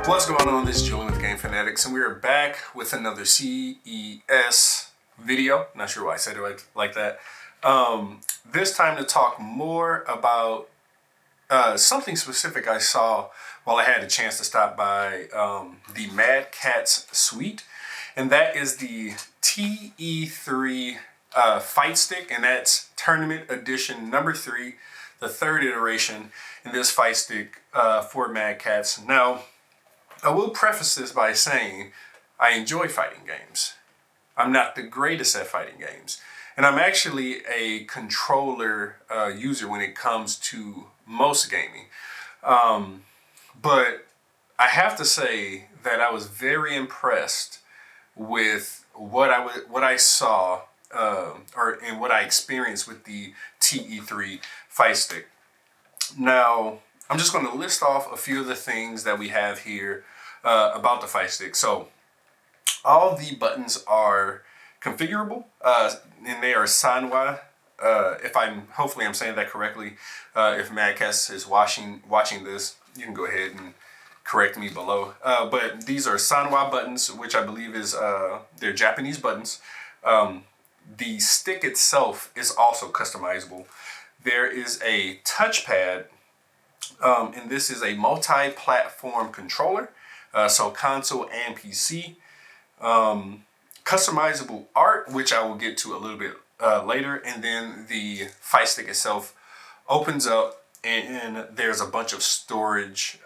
What's going on? This is Julian with Game Fanatics, and we are back with another CES video. Not sure why I said it like that. This time to talk more about something specific I saw while I had a chance to stop by the Mad Catz suite, and that is the T.E.3 Fight Stick, and that's Tournament Edition number 3, the third iteration in this Fight Stick for Mad Catz. Now, I will preface this by saying I enjoy fighting games. I'm not the greatest at fighting games. And I'm actually a controller user when it comes to most gaming. But I have to say that I was very impressed with what I saw and what I experienced with the TE3 Fight Stick. Now, I'm just going to list off a few of the things that we have here about the Fight Stick. So, all the buttons are configurable, and they are Sanwa. Hopefully I'm saying that correctly. If Mad Catz is watching this, you can go ahead and correct me below. But these are Sanwa buttons, which I believe is they're Japanese buttons. The stick itself is also customizable. There is a touchpad. And this is a multi-platform controller, so console and PC. Customizable art, which I will get to a little bit later, and then the Fight Stick itself opens up, and there's a bunch of storage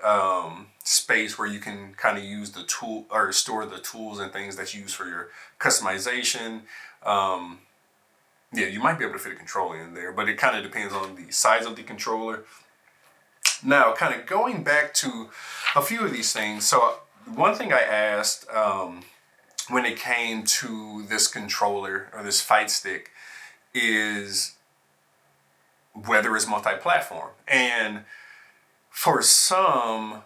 space where you can kind of use the tool or store the tools and things that you use for your customization. Yeah, you might be able to fit a controller in there, but it kind of depends on the size of the controller. Now, kind of going back to a few of these things. So one thing I asked when it came to this controller or this Fight Stick is whether it's multi-platform. And for some,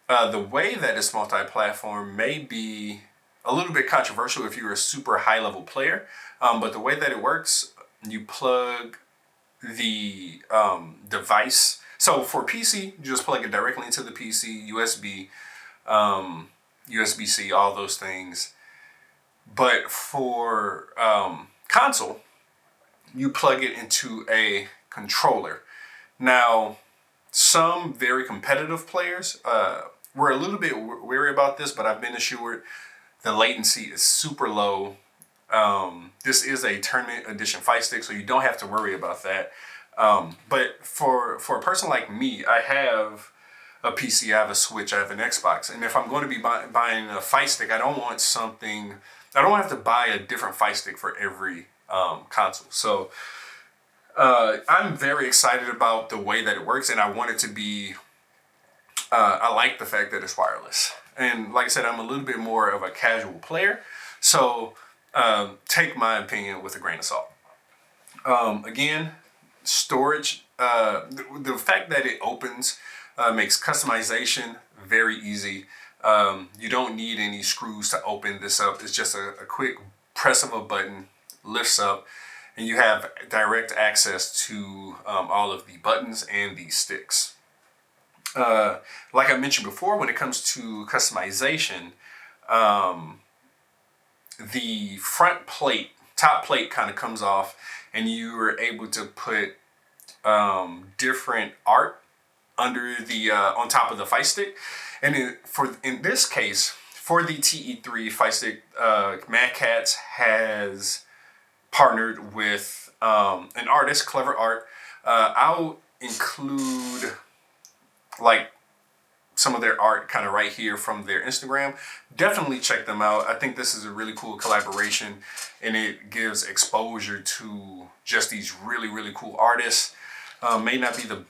the way that it's multi-platform may be a little bit controversial if you're a super high-level player. But the way that it works, you plug the device. So for PC, you just plug it directly into the PC, USB, USB-C, all those things. But for console, you plug it into a controller. Now, some very competitive players were a little bit wary about this, but I've been assured the latency is super low. This is a tournament edition Fight Stick, so you don't have to worry about that. But for a person like me, I have a PC, I have a Switch, I have an Xbox. And if I'm going to be buying a Fight Stick, I don't want to have to buy a different Fight Stick for every console. So I'm very excited about the way that it works, and I want it to be, I like the fact that it's wireless. And like I said, I'm a little bit more of a casual player. So take my opinion with a grain of salt. Again, storage, the fact that it opens makes customization very easy. You don't need any screws to open this up. It's just a quick press of a button, lifts up, and you have direct access to all of the buttons and the sticks. Like I mentioned before, when it comes to customization, the front plate, top plate kind of comes off, and you are able to put different art under the on top of the Fight Stick. And in this case, for the TE3 Fight Stick, Mad Catz has partnered with an artist, Clever Art. I'll include like some of their art kind of right here from their Instagram. Definitely check them out. I think this is a really cool collaboration, and it gives exposure to just these really, really cool artists. May not be the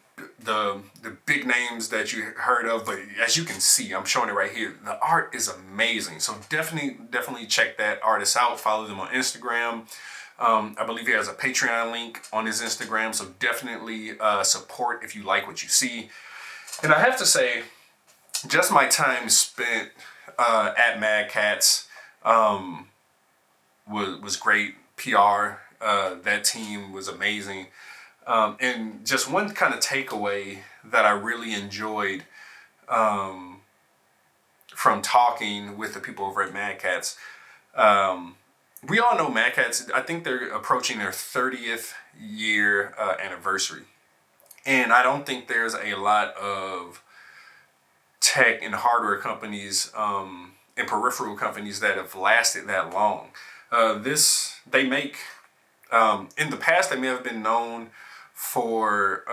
big names that you heard of, but as you can see, I'm showing it right here. The art is amazing. So definitely check that artist out. Follow them on Instagram. I believe he has a Patreon link on his Instagram, so definitely support if you like what you see. And I have to say, just my time spent at Mad Catz was great. PR, that team was amazing. And just one kind of takeaway that I really enjoyed from talking with the people over at Mad Catz. We all know Mad Catz. I think they're approaching their 30th year anniversary. And I don't think there's a lot of tech and hardware companies and peripheral companies that have lasted that long. They make, in the past, they may have been known for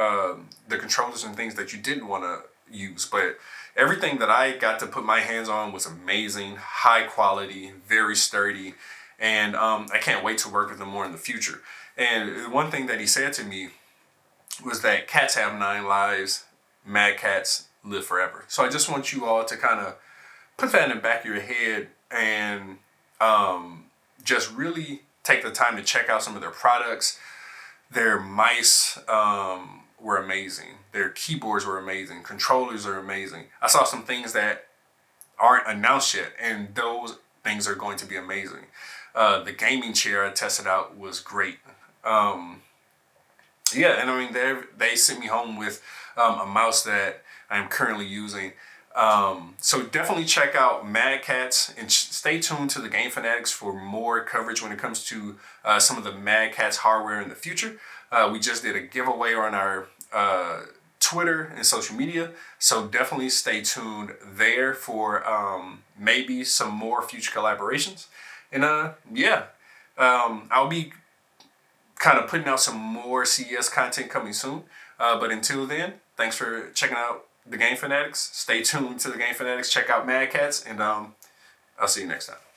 the controllers and things that you didn't want to use, but everything that I got to put my hands on was amazing, high quality, very sturdy, and I can't wait to work with them more in the future. And one thing that he said to me was that cats have 9 lives, Mad Catz live forever. So I just want you all to kind of put that in the back of your head and just really take the time to check out some of their products. Their mice were amazing. Their keyboards were amazing. Controllers are amazing. I saw some things that aren't announced yet, and those things are going to be amazing. The gaming chair I tested out was great. Yeah, and I mean, they sent me home with a mouse that I'm currently using. So definitely check out Mad Catz and stay tuned to the Game Fanatics for more coverage when it comes to some of the Mad Catz hardware in the future. We just did a giveaway on our Twitter and social media, so definitely stay tuned there for maybe some more future collaborations. And yeah, I'll be kind of putting out some more CES content coming soon. But until then, thanks for checking out the Game Fanatics. Stay tuned to the Game Fanatics. Check out Mad Catz, and I'll see you next time.